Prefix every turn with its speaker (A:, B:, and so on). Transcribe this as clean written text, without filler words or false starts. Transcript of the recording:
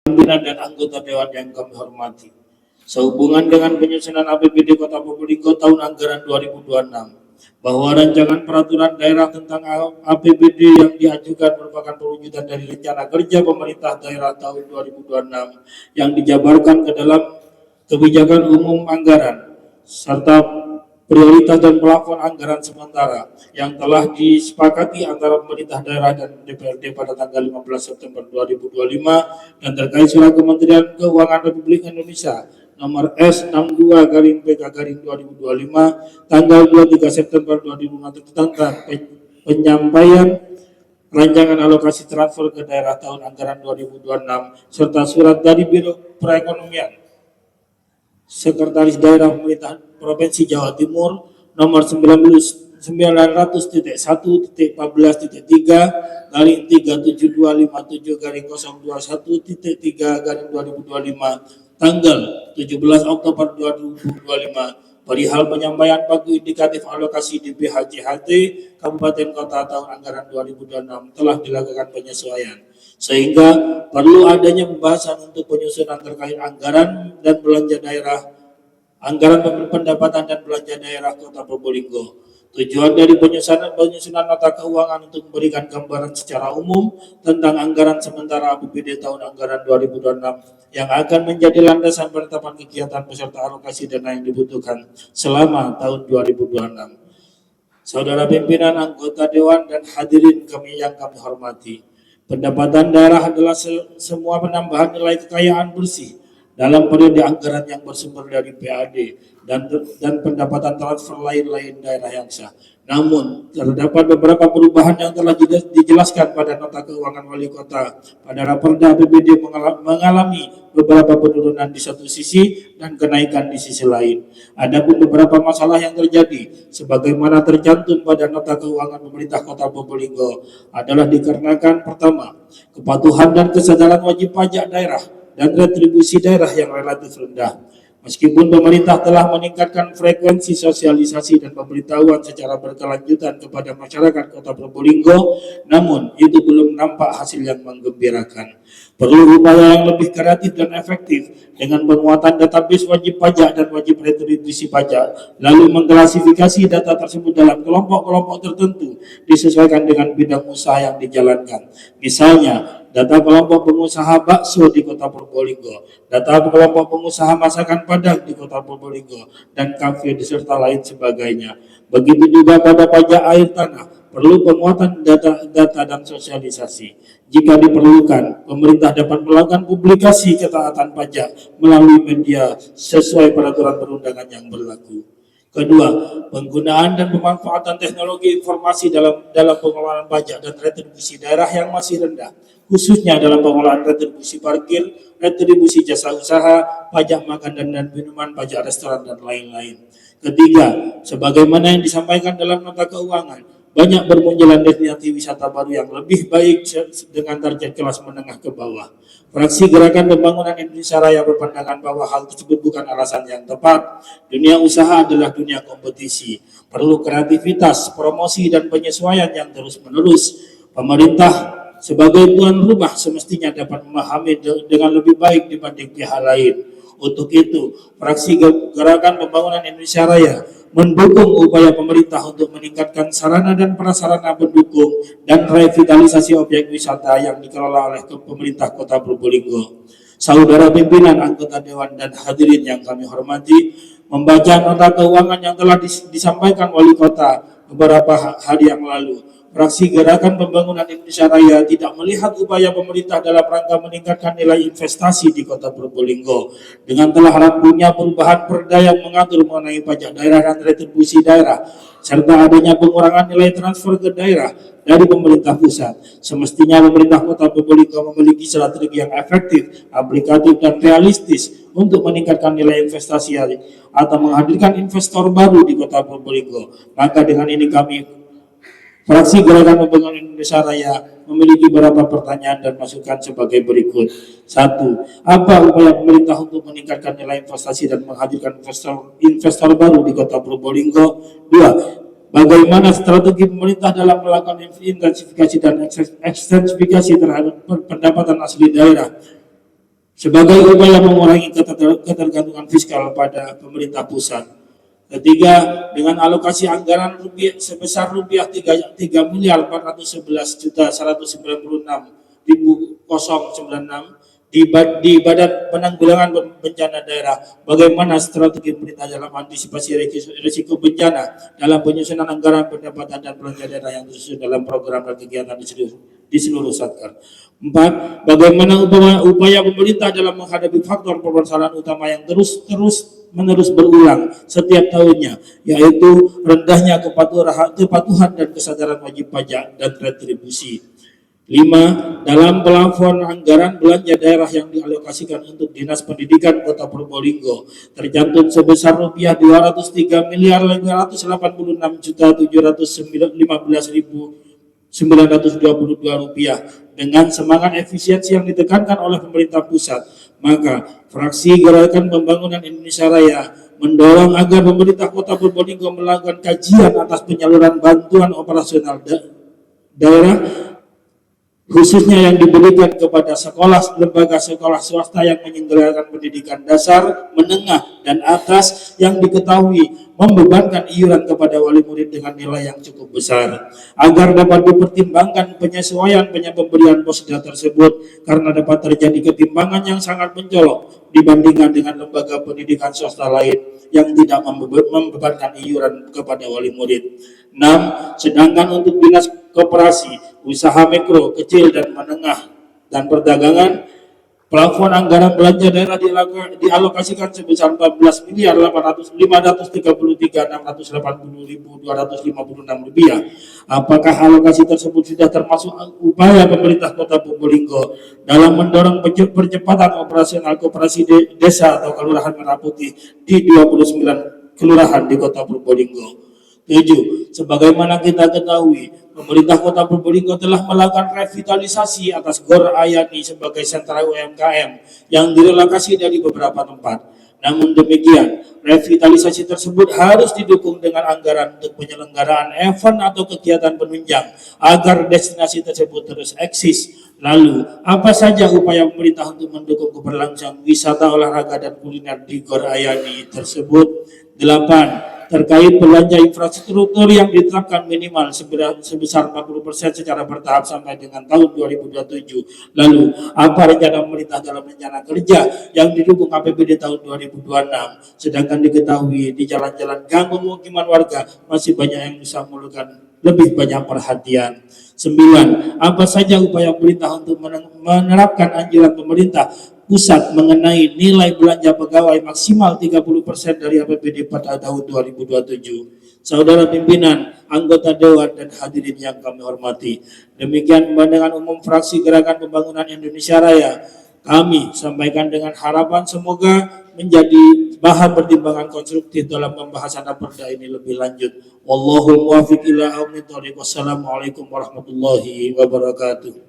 A: Pimpinan dan anggota Dewan yang kami hormati. Sehubungan dengan penyusunan APBD Kota Probolinggo tahun anggaran 2026, bahwa rancangan peraturan daerah tentang APBD yang diajukan merupakan perwujudan dari rencana kerja pemerintah daerah tahun 2026 yang dijabarkan ke dalam kebijakan umum anggaran serta prioritas dan plafon anggaran sementara yang telah disepakati antara pemerintah daerah dan DPRD pada tanggal 15 September 2025 dan terkait surat Kementerian Keuangan Republik Indonesia nomor S62-PK-2025 tanggal 23 September 2025 tentang penyampaian rancangan alokasi transfer ke daerah tahun anggaran 2026 serta surat dari Biro Perekonomian Sekretaris Daerah Pemerintah Provinsi Jawa Timur nomor 900.1.13.3/37257-021-3/2025 tanggal 17 Oktober 2025 perihal penyampaian pagu indikatif alokasi di BHJHT Kabupaten Kota tahun anggaran 2026 telah dilakukan penyesuaian, sehingga perlu adanya pembahasan untuk penyusunan terkait anggaran dan belanja daerah, anggaran pendapatan dan belanja daerah Kota Probolinggo. Tujuan dari penyusunan nota keuangan untuk memberikan gambaran secara umum tentang anggaran sementara APBD tahun anggaran 2026 yang akan menjadi landasan penetapan kegiatan beserta alokasi dana yang dibutuhkan selama tahun 2026. Saudara pimpinan, anggota Dewan, dan hadirin yang kami hormati, pendapatan daerah adalah semua penambahan nilai kekayaan bersih dalam periode anggaran yang bersumber dari PAD dan pendapatan transfer lain-lain daerah yang sah. Namun, terdapat beberapa perubahan yang telah dijelaskan pada nota keuangan wali kota pada Raperda APBD mengalami beberapa penurunan di satu sisi dan kenaikan di sisi lain. Adapun beberapa masalah yang terjadi sebagaimana tercantum pada nota keuangan pemerintah Kota Probolinggo adalah dikarenakan pertama, kepatuhan dan kesadaran wajib pajak daerah dan retribusi daerah yang relatif rendah. Meskipun pemerintah telah meningkatkan frekuensi sosialisasi dan pemberitahuan secara berkelanjutan kepada masyarakat Kota Probolinggo, namun itu belum nampak hasil yang menggembirakan. Perlu upaya yang lebih kreatif dan efektif dengan penguatan database wajib pajak dan wajib retribusi pajak, lalu mengklasifikasi data tersebut dalam kelompok-kelompok tertentu disesuaikan dengan bidang usaha yang dijalankan. Misalnya, data kelompok pengusaha bakso di Kota Probolinggo, data kelompok pengusaha masakan Padang di Kota Probolinggo, dan kafe serta lain sebagainya. Begitu juga pada pajak air tanah, perlu penguatan data dan sosialisasi. Jika diperlukan, pemerintah dapat melakukan publikasi ketaatan pajak melalui media sesuai peraturan perundangan yang berlaku. Kedua, penggunaan dan pemanfaatan teknologi informasi dalam pengelolaan pajak dan retribusi daerah yang masih rendah, khususnya dalam pengelolaan retribusi parkir, retribusi jasa usaha, pajak makanan dan minuman, pajak restoran, dan lain-lain. Ketiga, sebagaimana yang disampaikan dalam nota keuangan, banyak bermunculan destinasi wisata baru yang lebih baik dengan target kelas menengah ke bawah. Fraksi Gerakan Pembangunan Indonesia Raya berpandangan bahwa hal tersebut bukan alasan yang tepat. Dunia usaha adalah dunia kompetisi. Perlu kreativitas, promosi, dan penyesuaian yang terus-menerus. Pemerintah sebagai tuan rumah semestinya dapat memahami dengan lebih baik dibanding pihak lain. Untuk itu, Fraksi Gerakan Pembangunan Indonesia Raya mendukung upaya pemerintah untuk meningkatkan sarana dan prasarana pendukung dan revitalisasi objek wisata yang dikelola oleh pemerintah Kota Probolinggo. Saudara pimpinan, anggota Dewan, dan hadirin yang kami hormati, membaca nota keuangan yang telah disampaikan wali kota beberapa hari yang lalu, Fraksi Gerakan Pembangunan Indonesia Raya tidak melihat upaya pemerintah dalam rangka meningkatkan nilai investasi di Kota Probolinggo dengan telah rampungnya perubahan perda yang mengatur mengenai pajak daerah dan retribusi daerah serta adanya pengurangan nilai transfer ke daerah dari pemerintah pusat. Semestinya pemerintah Kota Probolinggo memiliki strategi yang efektif, aplikatif, dan realistis untuk meningkatkan nilai investasi atau menghadirkan investor baru di Kota Probolinggo. Maka dengan ini kami Fraksi Gerakan Pembangunan Indonesia Raya memiliki beberapa pertanyaan dan masukan sebagai berikut. 1. Apa upaya pemerintah untuk meningkatkan nilai investasi dan menghadirkan investor baru di Kota Probolinggo? 2. Bagaimana strategi pemerintah dalam melakukan intensifikasi dan ekstensifikasi terhadap pendapatan asli daerah sebagai upaya mengurangi ketergantungan fiskal pada pemerintah pusat. Ketiga, dengan alokasi anggaran rupiah sebesar rupiah 3 miliar 411 juta 196.096 di Badan Penanggulangan Bencana Daerah, bagaimana strategi pemerintah dalam antisipasi risiko bencana dalam penyusunan anggaran pendapatan dan belanja daerah yang tersusun dalam program dan kegiatan di seluruh Satker. 4. Bagaimana upaya pemerintah dalam menghadapi faktor permasalahan utama yang terus menerus berulang setiap tahunnya, yaitu rendahnya kepatuhan dan kesadaran wajib pajak dan retribusi. 5. Dalam plafon anggaran belanja daerah yang dialokasikan untuk Dinas Pendidikan Kota Probolinggo tercantum sebesar rupiah 203 miliar 586 juta 715.922 rupiah. Dengan semangat efisiensi yang ditekankan oleh pemerintah pusat, maka fraksi Gerakan Pembangunan Indonesia Raya mendorong agar pemerintah Kota Probolinggo melakukan kajian atas penyaluran bantuan operasional daerah khususnya yang diberikan kepada lembaga sekolah swasta yang menyelenggarakan pendidikan dasar, menengah, dan atas yang diketahui membebankan iuran kepada wali murid dengan nilai yang cukup besar, agar dapat dipertimbangkan penyesuaian pemberian posda tersebut karena dapat terjadi ketimpangan yang sangat mencolok dibandingkan dengan lembaga pendidikan swasta lain yang tidak membebankan iuran kepada wali murid. 6. Sedangkan untuk dinas koperasi, usaha mikro, kecil dan menengah dan perdagangan, plafon anggaran belanja daerah dialokasikan sebesar 14 miliar 533.680.256 rupiah. Apakah alokasi tersebut sudah termasuk upaya pemerintah Kota Probolinggo dalam mendorong percepatan operasional koperasi desa atau kelurahan Merah Putih di 29 kelurahan di Kota Probolinggo? 7. Sebagaimana kita ketahui, pemerintah Kota Probolinggo telah melakukan revitalisasi atas Gor Ayani sebagai sentra UMKM yang direlokasi dari beberapa tempat. Namun demikian, revitalisasi tersebut harus didukung dengan anggaran untuk penyelenggaraan event atau kegiatan penunjang agar destinasi tersebut terus eksis. Lalu, apa saja upaya pemerintah untuk mendukung keberlangsungan wisata olahraga dan kuliner di Gor Ayani tersebut? 8. Terkait belanja infrastruktur yang diterapkan minimal sebesar 40% secara bertahap sampai dengan tahun 2027. Lalu, apa rencana pemerintah dalam rencana kerja yang didukung APBD tahun 2026? Sedangkan diketahui di jalan-jalan gang pemukiman warga masih banyak yang bisa memerlukan lebih banyak perhatian. 9. Apa saja upaya pemerintah untuk menerapkan anjuran pemerintah pusat mengenai nilai belanja pegawai maksimal 30% dari APBD pada tahun 2027. Saudara pimpinan, anggota Dewan dan hadirin yang kami hormati, demikian pandangan umum fraksi Gerakan Pembangunan Indonesia Raya. Kami sampaikan dengan harapan semoga menjadi bahan pertimbangan konstruktif dalam pembahasan raperda ini lebih lanjut. Wallahul muwaffiq ila aqwamit thoriq. Wassalamualaikum warahmatullahi wabarakatuh.